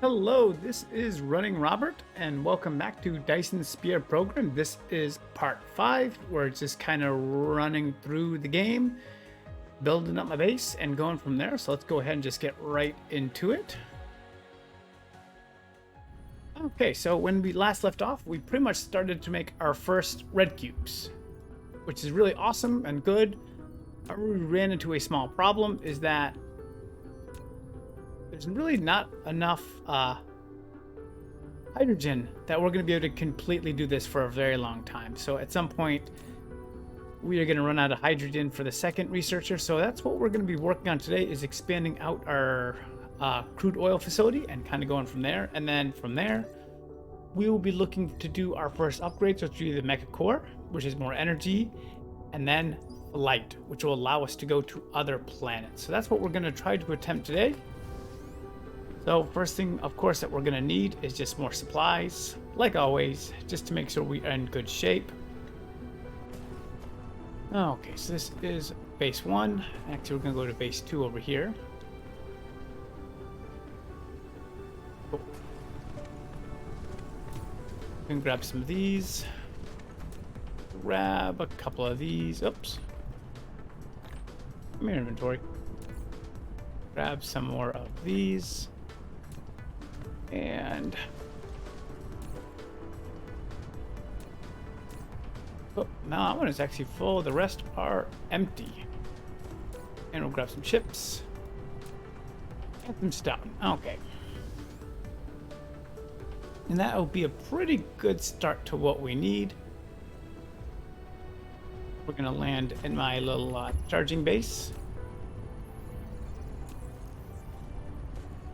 Hello, this is Running Robert, and welcome back to Dyson Sphere Program. This is part 5, where it's just kind of running through the game, building up my base, and going from there. So let's go ahead and just get right into it. Okay, so when we last left off, we pretty much started to make our first red cubes, which is really awesome and good. We ran into a small problem, is that there's really not enough hydrogen that we're going to be able to completely do this for a very long time. So at some point, we are going to run out of hydrogen for the second researcher. So that's what we're going to be working on today, is expanding out our crude oil facility and kind of going from there. And then from there, we will be looking to do our first upgrades, which will be the Mecha Core, which is more energy, and then light, which will allow us to go to other planets. So that's what we're going to try to attempt today. So first thing, of course, that we're going to need is just more supplies, like always, just to make sure we are in good shape. Okay, so this is base 1. Actually, we're going to go to base 2 over here. Cool. We can grab some of these. Grab a couple of these. Oops. Come here, inventory. Grab some more of these. And oh, now that one is actually full. The rest are empty. And we'll grab some chips and some stone. Okay. And that will be a pretty good start to what we need. We're gonna land in my little charging base.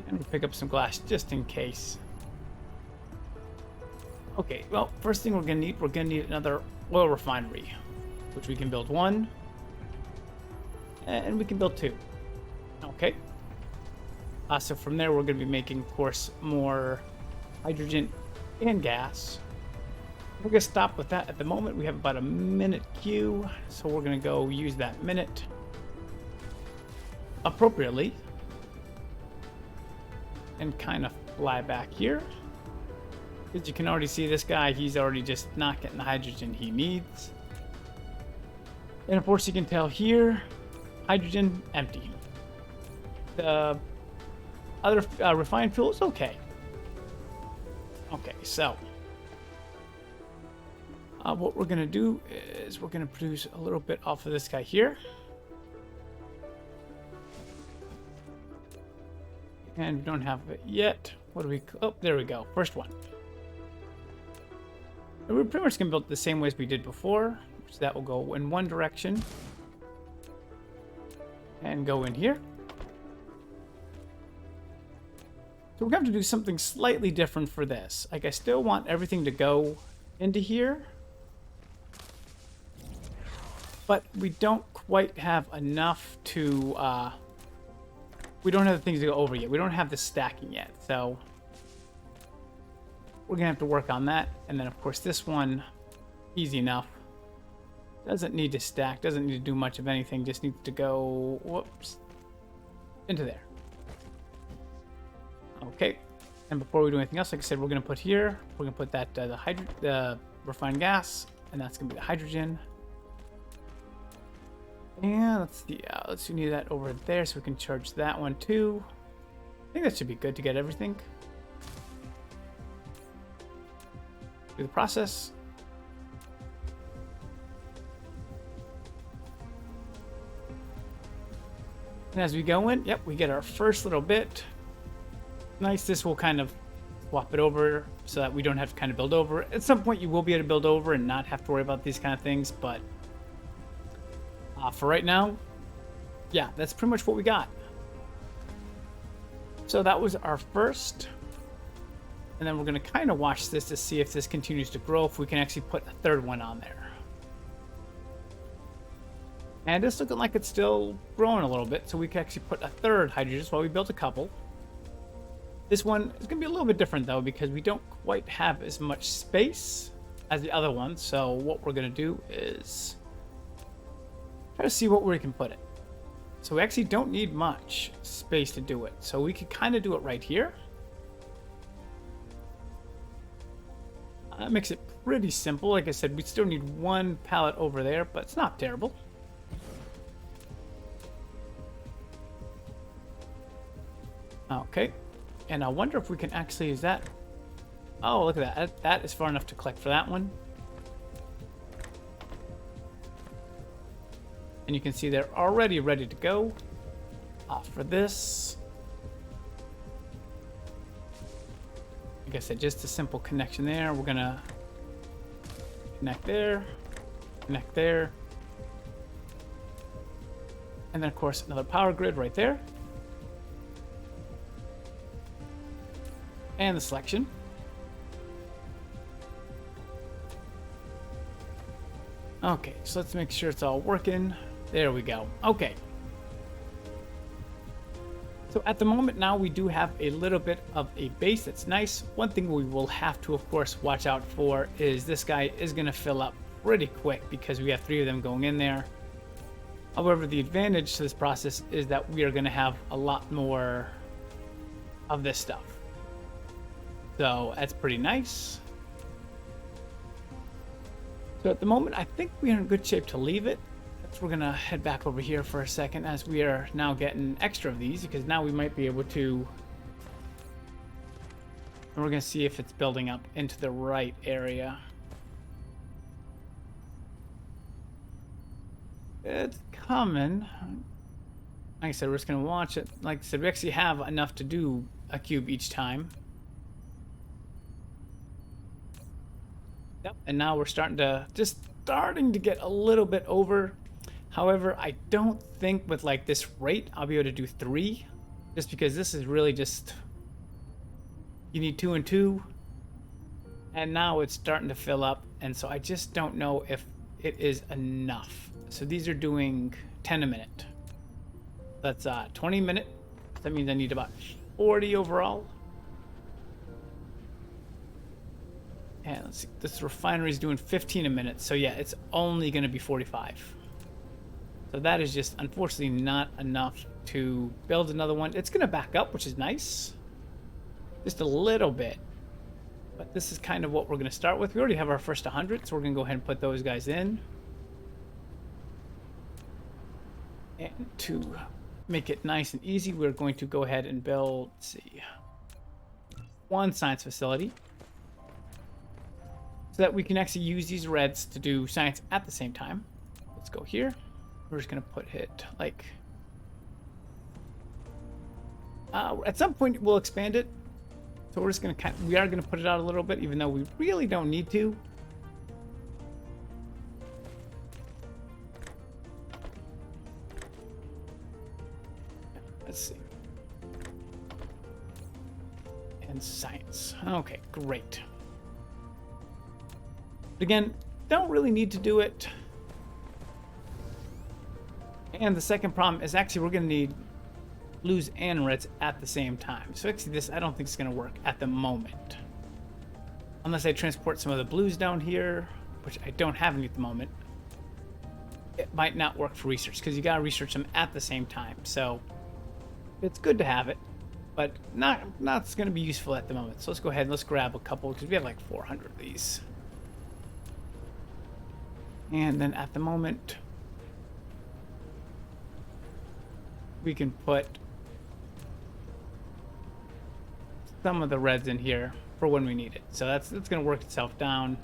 And we'll pick up some glass just in case. Okay, well, first thing we're gonna need another oil refinery, which we can build 1, and we can build 2. Okay. So from there, we're gonna be making, of course, more hydrogen and gas. We're gonna stop with that at the moment. We have about a minute queue, so we're gonna go use that minute appropriately. And kind of fly back here. As you can already see, this guy, he's already just not getting the hydrogen he needs. And of course, you can tell here, hydrogen empty. The other refined fuel is okay. Okay, so what we're gonna do is we're gonna produce a little bit off of this guy here. And we don't have it yet. What do we... Oh, there we go. First one. And we're pretty much going to build it the same way as we did before. So that will go in one direction. And go in here. So we're going to have to do something slightly different for this. Like, I still want everything to go into here. But we don't quite have enough to... we don't have the things to go over yet. We don't have the stacking yet. So we're going to have to work on that. And then, of course, this one, easy enough. Doesn't need to stack. Doesn't need to do much of anything. Just needs to go, whoops, into there. Okay. And before we do anything else, like I said, we're going to put here, we're going to put that, the refined gas, and that's going to be the hydrogen. And let's see, we need that over there so we can charge that one too. I think that should be good to get everything. Do the process. And as we go in, yep, we get our first little bit. Nice, this will kind of swap it over so that we don't have to kind of build over. At some point you will be able to build over and not have to worry about these kind of things, but for right now, yeah, that's pretty much what we got. So that was our first. And then we're going to kind of watch this to see if this continues to grow, if we can actually put a third one on there. And it's looking like it's still growing a little bit, so we can actually put a third hydrogen while we built a couple. This one is going to be a little bit different, though, because we don't quite have as much space as the other one. So what we're going to do is try to see what we can put it. So we actually don't need much space to do it. So we could kind of do it right here. That makes it pretty simple. Like I said, we still need one pallet over there, but it's not terrible. Okay, and I wonder if we can actually use that. Oh, look at that. That is far enough to collect for that one. And you can see they're already ready to go. For this. Like I said, just a simple connection there. We're gonna connect there, connect there. And then of course another power grid right there. And the selection. Okay, so let's make sure it's all working. There we go. Okay. So at the moment now we do have a little bit of a base that's nice. One thing we will have to of course watch out for is this guy is going to fill up pretty quick because we have 3 of them going in there. However, the advantage to this process is that we are going to have a lot more of this stuff. So that's pretty nice. So at the moment, I think we are in good shape to leave it. So we're gonna head back over here for a second as we are now getting extra of these because now we might be able to. And we're gonna see if it's building up into the right area. It's coming. Like I said, we're just gonna watch it. Like I said, we actually have enough to do a cube each time. Yep, and now we're starting to get a little bit over. However, I don't think with like this rate I'll be able to do 3, just because this is really just you need 2 and 2, and now it's starting to fill up, and so I just don't know if it is enough. So these are doing 10 a minute. That's 20 a minute. That means I need about 40 overall. And let's see, this refinery is doing 15 a minute. So yeah, it's only going to be 45. So that is just unfortunately not enough to build another one. It's going to back up, which is nice. Just a little bit. But this is kind of what we're going to start with. We already have our first 100, so we're going to go ahead and put those guys in. And to make it nice and easy, we're going to go ahead and build, let's see, 1 science facility. So that we can actually use these reds to do science at the same time. Let's go here. We're just going to put it like... at some point we'll expand it. So we're just going to we are going to put it out a little bit, even though we really don't need to. Let's see. And science. Okay, great. Again, don't really need to do it. And the second problem is actually we're going to need blues and reds at the same time. So actually this, I don't think it's going to work at the moment. Unless I transport some of the blues down here, which I don't have any at the moment. It might not work for research because you got to research them at the same time. So it's good to have it, but not going to be useful at the moment. So let's go ahead and let's grab a couple because we have like 400 of these. And then at the moment, we can put some of the reds in here for when we need it. So that's going to work itself down.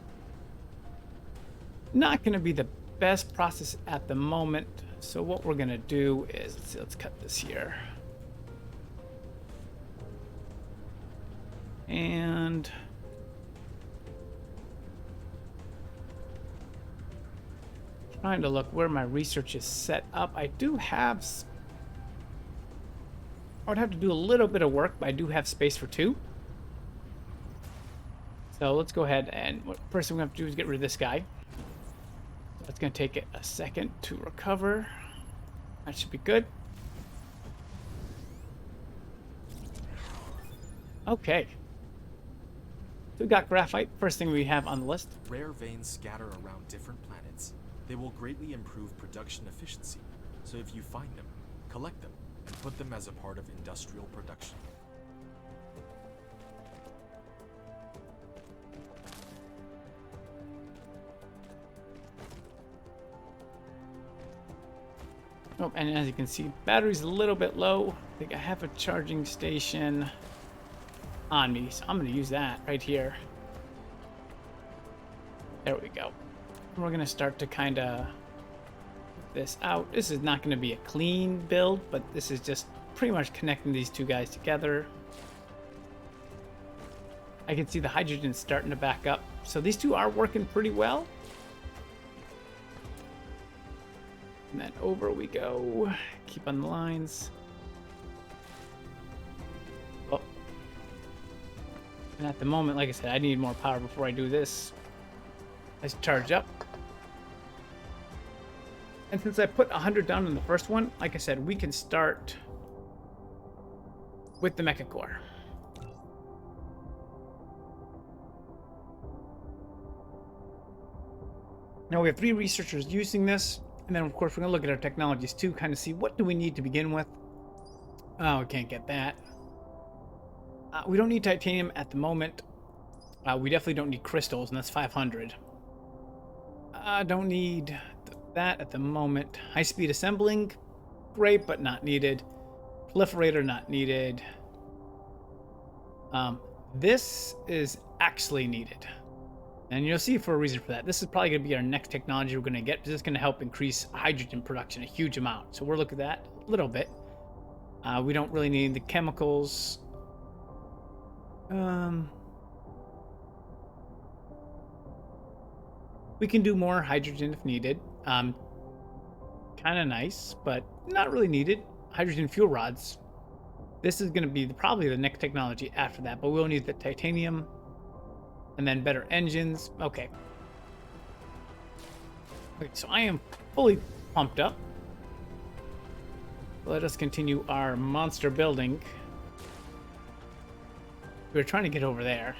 Not going to be the best process at the moment. So what we're going to do is, let's cut this here. And trying to look where my research is set up. I do have, I would have to do a little bit of work, but I do have space for 2. So let's go ahead and what first thing we have to do is get rid of this guy. That's going to take it a second to recover. That should be good. Okay. So we got graphite, first thing we have on the list. Rare veins scatter around different planets. They will greatly improve production efficiency. So if you find them, collect them, and put them as a part of industrial production. Oh, and as you can see, battery's a little bit low. I think I have a charging station on me, so I'm going to use that right here. There we go. We're going to start to kind of this out. This is not going to be a clean build, but this is just pretty much connecting these two guys together. I can see the hydrogen starting to back up. So these two are working pretty well. And then over we go. Keep on the lines. Oh. And at the moment, like I said, I need more power before I do this. Let's charge up. And since I put 100 down in the first one, like I said, we can start with the mecha core. Now we have 3 researchers using this. And then, of course, we're going to look at our technologies too, kind of see what do we need to begin with. Oh, we can't get that. We don't need titanium at the moment. We definitely don't need crystals, and that's 500. Don't need that at the moment. High-speed assembling, great, but not needed. Proliferator, not needed. This is actually needed. And you'll see for a reason for that. This is probably going to be our next technology we're going to get, because it's going to help increase hydrogen production a huge amount. So we'll look at that a little bit. We don't really need the chemicals. We can do more hydrogen if needed. Kind of nice, but not really needed. Hydrogen fuel rods. This is going to be probably the next technology after that, but we'll need the titanium. And then better engines. Okay. Okay, so I am fully pumped up. Let us continue our monster building. We're trying to get over there.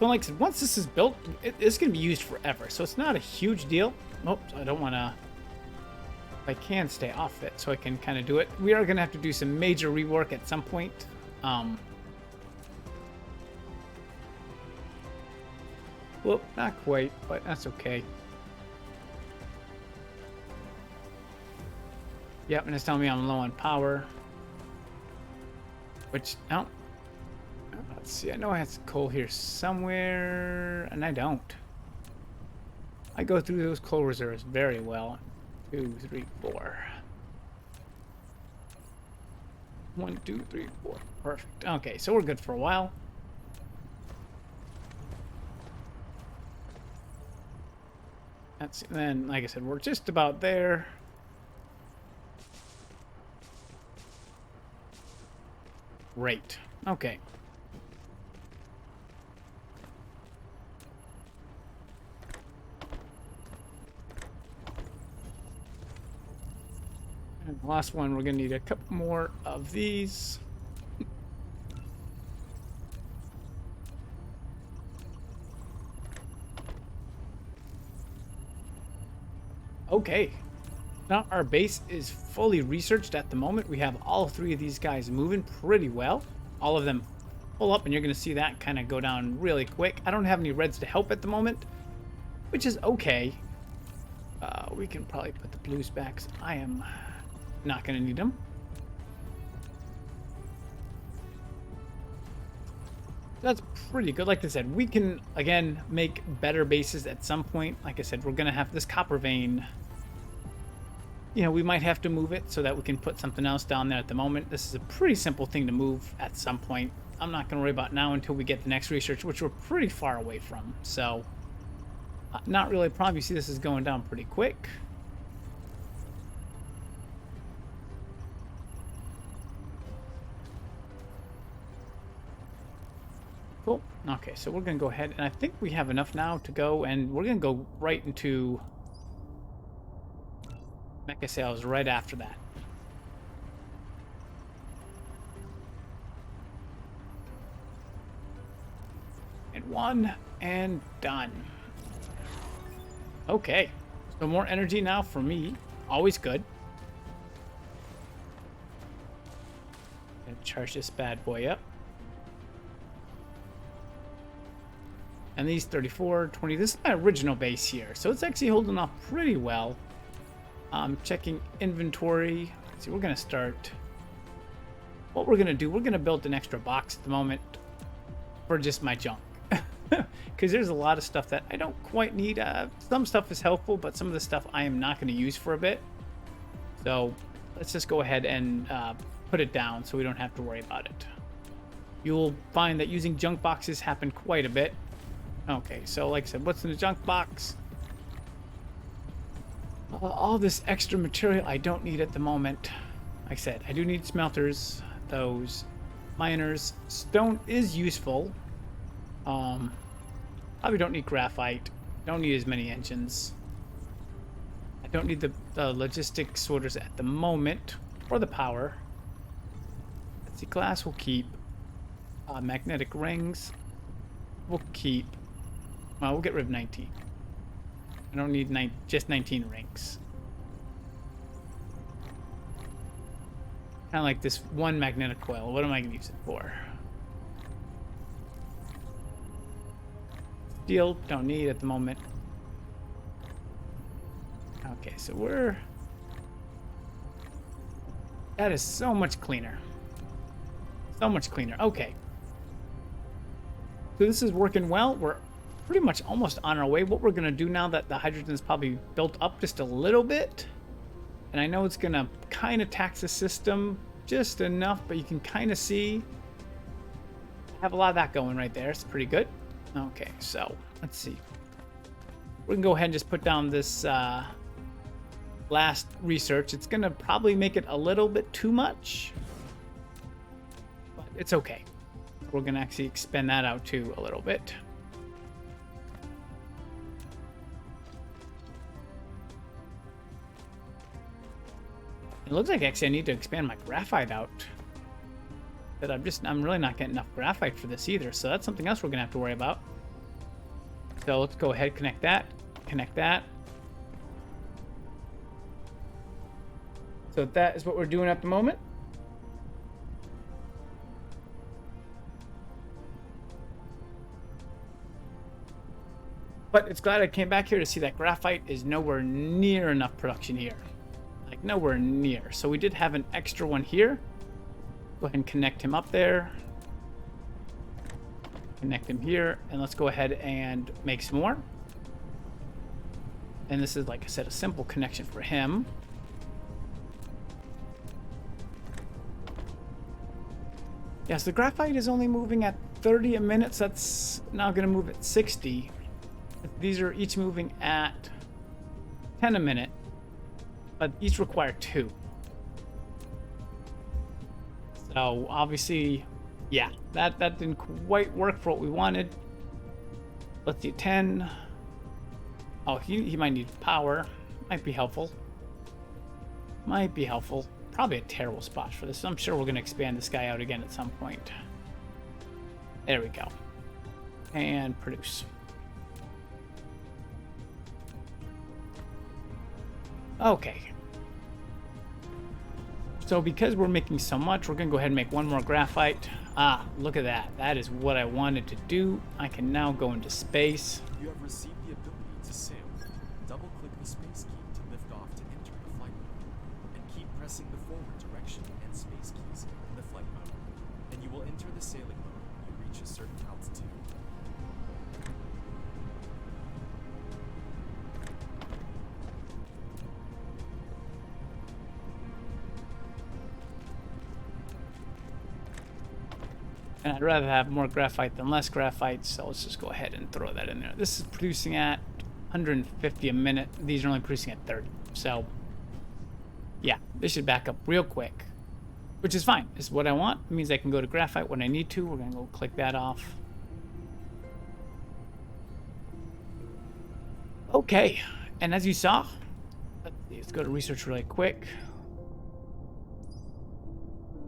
But like I said, once this is built, it's going to be used forever, so it's not a huge deal. Oops, I don't want to... I can stay off it, so I can kind of do it. We are going to have to do some major rework at some point. Well, not quite, but that's okay. Yep, and it's telling me I'm low on power. Which, no. Let's see, I know I had some coal here somewhere, and I don't. I go through those coal reserves very well. 2, 3, 4. 1, 2, 3, 4. Perfect. Okay, so we're good for a while. That's then, like I said, we're just about there. Great. Okay. And the last one, we're going to need a couple more of these. Okay. Now our base is fully researched at the moment. We have all 3 of these guys moving pretty well. All of them pull up, and you're going to see that kind of go down really quick. I don't have any reds to help at the moment, which is okay. We can probably put the blues back, 'cause I am not going to need them. That's pretty good. Like I said, we can, again, make better bases at some point. Like I said, we're going to have this copper vein. You know, we might have to move it so that we can put something else down there at the moment. This is a pretty simple thing to move at some point. I'm not going to worry about now until we get the next research, which we're pretty far away from. So, not really a problem. You see this is going down pretty quick. Cool. Okay, so we're going to go ahead, and I think we have enough now to go, and we're going to go right into mecha sales right after that. And 1, and done. Okay, so more energy now for me. Always good. charge this bad boy up. And these 34, 20, this is my original base here. So it's actually holding off pretty well. Checking inventory. Let's see, we're going to start. What we're going to do, we're going to build an extra box at the moment for just my junk. Because there's a lot of stuff that I don't quite need. Some stuff is helpful, but some of the stuff I am not going to use for a bit. So let's just go ahead and put it down so we don't have to worry about it. You'll find that using junk boxes happen quite a bit. Okay, so like I said, what's in the junk box? All this extra material I don't need at the moment. Like I said, I do need smelters, those miners. Stone is useful. Probably don't need graphite. Don't need as many engines. I don't need the logistic sorters at the moment, or the power. Let's see, glass will keep. Magnetic rings we'll keep. Well, we'll get rid of 19. I don't need just 19 rings. Kind of like this one magnetic coil. What am I going to use it for? Steel, don't need at the moment. Okay, so that is so much cleaner. So much cleaner. Okay. So this is working well. We're pretty much almost on our way. What we're going to do now that the hydrogen is probably built up just a little bit, and I know it's going to kind of tax the system just enough, but you can kind of see I have a lot of that going right there. It's pretty good. Okay, so let's see. We can go ahead and just put down this last research. It's going to probably make it a little bit too much, but it's okay. We're going to actually expand that out too a little bit. It looks like actually I need to expand my graphite out. But I'm really not getting enough graphite for this either, so that's something else we're gonna have to worry about. So let's go ahead, connect that. So that is what we're doing at the moment. But it's glad I came back here to see that graphite is nowhere near enough production here. Like nowhere near. So we did have an extra one here. Go ahead and connect him up there. Connect him here. And let's go ahead and make some more. And this is, like I said, a simple connection for him. Yes, the graphite is only moving at 30 a minute. So that's now going to move at 60. These are each moving at 10 a minute. But each require 2. So obviously, yeah, that didn't quite work for what we wanted. Let's do 10. Oh, he might need power. Might be helpful. Probably a terrible spot for this. I'm sure we're going to expand this guy out again at some point. There we go. And produce. Okay. So because we're making so much, we're going to go ahead and make one more graphite. Ah, look at that. That is what I wanted to do. I can now go into space. You have received the ability to sail. Double-click the space key to lift off to enter the flight mode, and keep pressing the forward direction and space keys in the flight mode, and you will enter the sailing mode when you reach a certain altitude. And I'd rather have more graphite than less graphite, so let's just go ahead and throw that in there. This is producing at 150 a minute. These are only producing at 30. So, yeah, this should back up real quick, which is fine. This is what I want. It means I can go to graphite when I need to. We're going to go click that off. Okay, and as you saw, let's go to research really quick.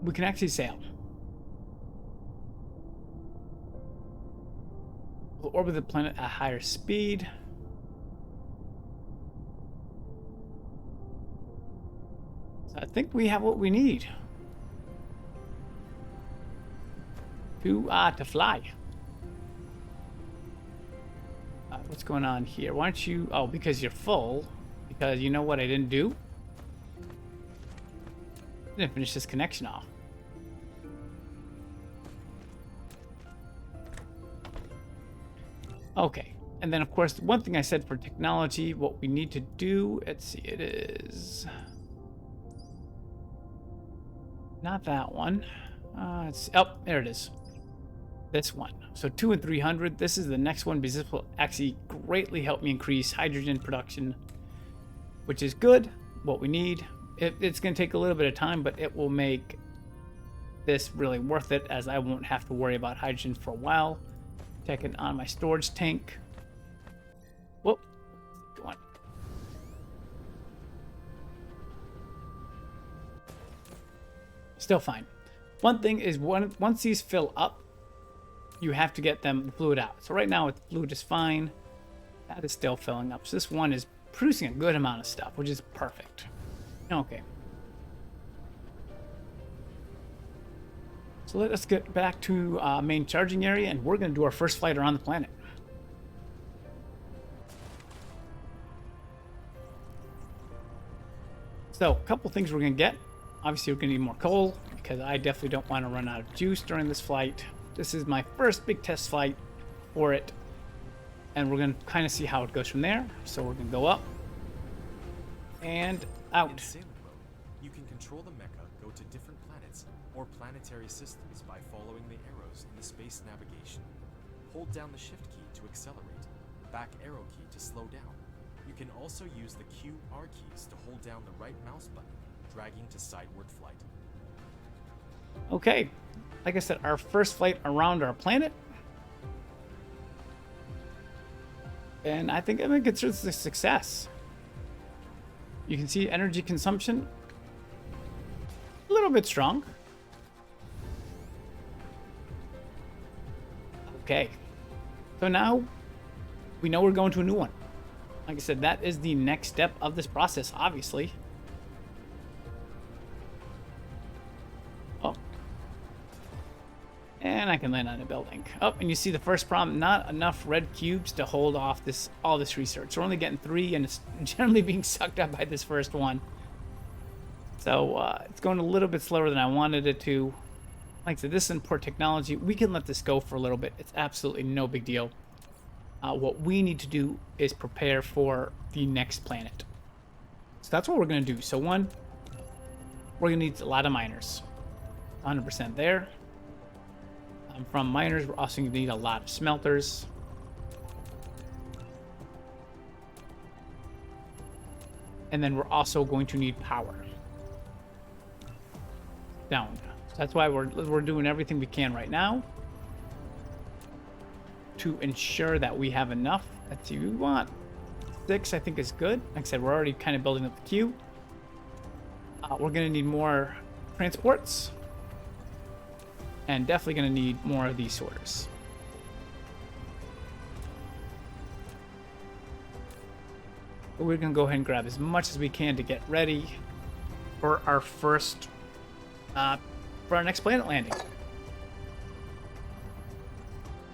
We can actually sail. We'll orbit the planet at higher speed. So I think we have what we need. to fly. What's going on here? Why don't you... Oh, because you're full. Because you know what I didn't do? I didn't finish this connection off. Okay. And then, of course, one thing I said for technology, what we need to do... Let's see, it is... Not that one. Oh, there it is. This one. So 2 and 300. This is the next one because this will actually greatly help me increase hydrogen production, which is good. What we need. It's going to take a little bit of time, but it will make this really worth it, as I won't have to worry about hydrogen for a while. Check it on my storage tank. Whoop. Go on. Still fine. One thing is, once these fill up, you have to get them the fluid out. So right now it's fluid is fine. That is still filling up. So this one is producing a good amount of stuff, which is perfect. Okay. So let us get back to main charging area, and we're going to do our first flight around the planet. So a couple things we're going to get. Obviously, we're going to need more coal, because I definitely don't want to run out of juice during this flight. This is my first big test flight for it, and we're going to kind of see how it goes from there. So we're going to go up and out. In sailing mode, you can control the mecha go to different planets or planetary systems by following the arrows in the space navigation. Hold down the shift key to accelerate, back arrow key to slow down. You can also use the Q, R keys to hold down the right mouse button, dragging to sideward flight. Okay, like I said, our first flight around our planet. And I think I'm going to consider this a success. You can see energy consumption a little bit strong. Okay, so now we know we're going to a new one. Like I said, that is the next step of this process, obviously. Oh. And I can land on a building. Oh, and you see the first problem, not enough red cubes to hold off all this research. We're only getting 3, and it's generally being sucked up by this first one. So it's going a little bit slower than I wanted it to. Like I said, this is import technology. We can let this go for a little bit. It's absolutely no big deal. What we need to do is prepare for the next planet. So that's what we're going to do. So one, we're going to need a lot of miners. 100% there. From miners, we're also going to need a lot of smelters. And then we're also going to need power. Down. So that's why we're doing everything we can right now to ensure that we have enough. Let's see, we want 6, I think is good. Like I said, we're already kind of building up the queue. We're going to need more transports. And definitely going to need more of these sorters. But we're going to go ahead and grab as much as we can to get ready for our first, for our next planet landing.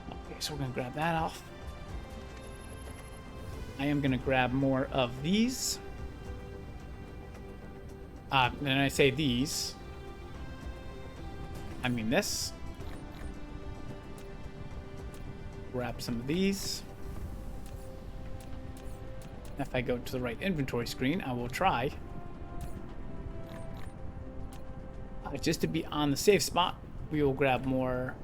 Okay, so we're going to grab that off. I am going to grab more of these. And I say these, I mean this. Grab some of these. If I go to the right inventory screen, I will try. Just to be on the safe spot, we will grab more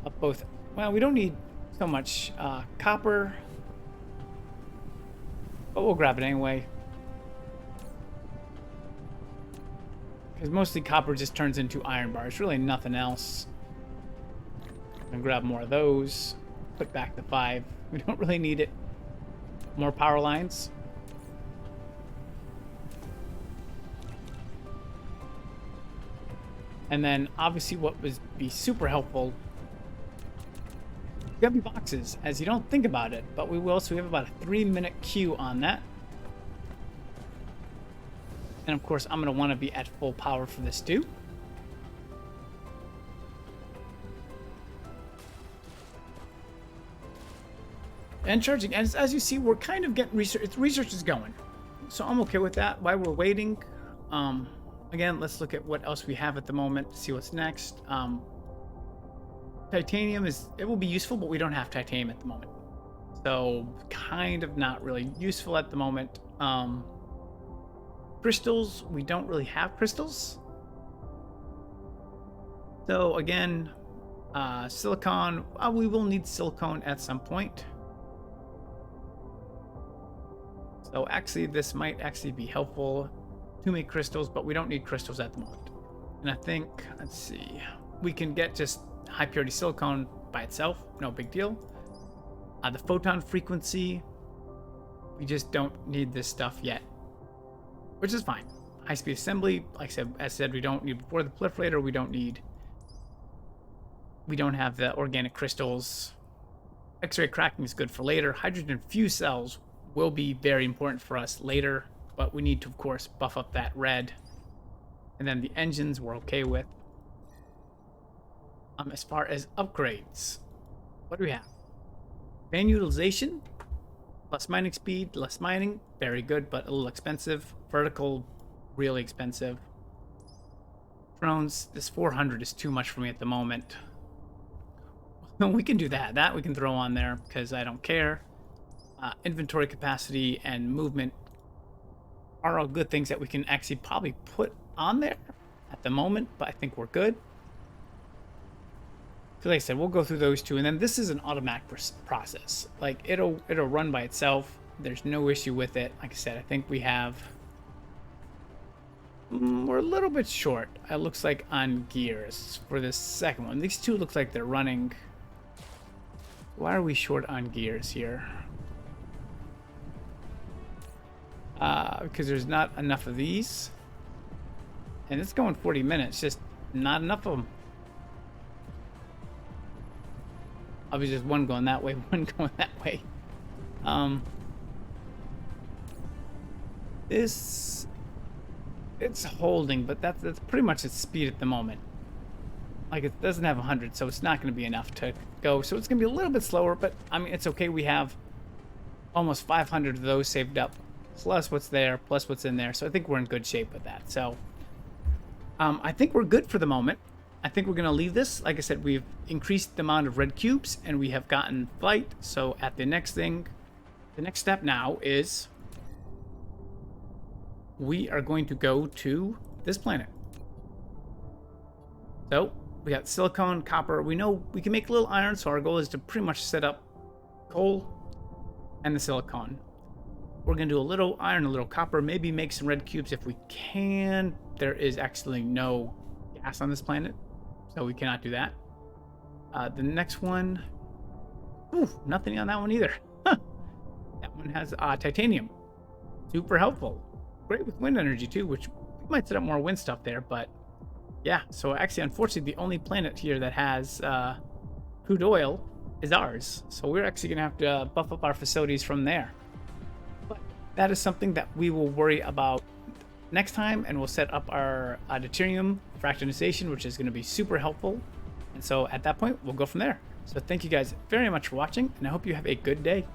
of both. Well, we don't need so much copper, but we'll grab it anyway. Because mostly copper just turns into iron bars. Really nothing else. And grab more of those. Put back the 5. We don't really need it. More power lines. And then obviously what would be super helpful, gummy boxes, as you don't think about it, but we will. So we have about a 3-minute queue on that. And of course, I'm going to want to be at full power for this too. And charging. As you see, we're kind of getting research is going. So I'm okay with that. While we're waiting, again, let's look at what else we have at the moment, see what's next. Titanium it will be useful, but we don't have titanium at the moment. So kind of not really useful at the moment. Crystals, we don't really have crystals. So again, silicon, we will need silicone at some point. So actually, this might actually be helpful to make crystals, but we don't need crystals at the moment. And I think, let's see, we can get just high purity silicone by itself, no big deal. The photon frequency, we just don't need this stuff yet, which is fine. High speed assembly, like I said, we don't need before the proliferator, we don't have the organic crystals. X-ray cracking is good for later. Hydrogen fuse cells will be very important for us later, but we need to, of course, buff up that red. And then the engines we're okay with. As far as upgrades, what do we have? Fan utilization, less mining speed, less mining, very good, but a little expensive. Vertical, really expensive. Drones, this 400 is too much for me at the moment. We can do that. That we can throw on there because I don't care. Inventory capacity and movement are all good things that we can actually probably put on there at the moment, but I think we're good. So like I said, we'll go through those two, and then this is an automatic process. Like it'll run by itself. There's no issue with it. Like I said, I think we have. We're a little bit short. It looks like on gears for this second one. These two look like they're running. Why are we short on gears here? Because there's not enough of these. And it's going 40 minutes, just not enough of them. Obviously, just one going that way, one going that way. It's holding, but that's pretty much its speed at the moment. Like it doesn't have 100, so it's not going to be enough to go. So it's going to be a little bit slower, but I mean, it's okay. We have almost 500 of those saved up, plus what's there, plus what's in there. So I think we're in good shape with that. So I think we're good for the moment. I think we're going to leave this. Like I said, we've increased the amount of red cubes and we have gotten flight. So at the next step now is we are going to go to this planet. So we got silicon, copper. We know we can make a little iron. So our goal is to pretty much set up coal and the silicon. We're going to do a little iron, a little copper, maybe make some red cubes if we can. There is actually no gas on this planet, so we cannot do that. The next one, nothing on that one either. That one has titanium. Super helpful. Great with wind energy too, which we might set up more wind stuff there, but yeah. So actually, unfortunately, the only planet here that has crude oil is ours. So we're actually going to have to buff up our facilities from there. But that is something that we will worry about next time, and we'll set up our deuterium fractionization, which is going to be super helpful. And so at that point, we'll go from there. So thank you guys very much for watching, and I hope you have a good day.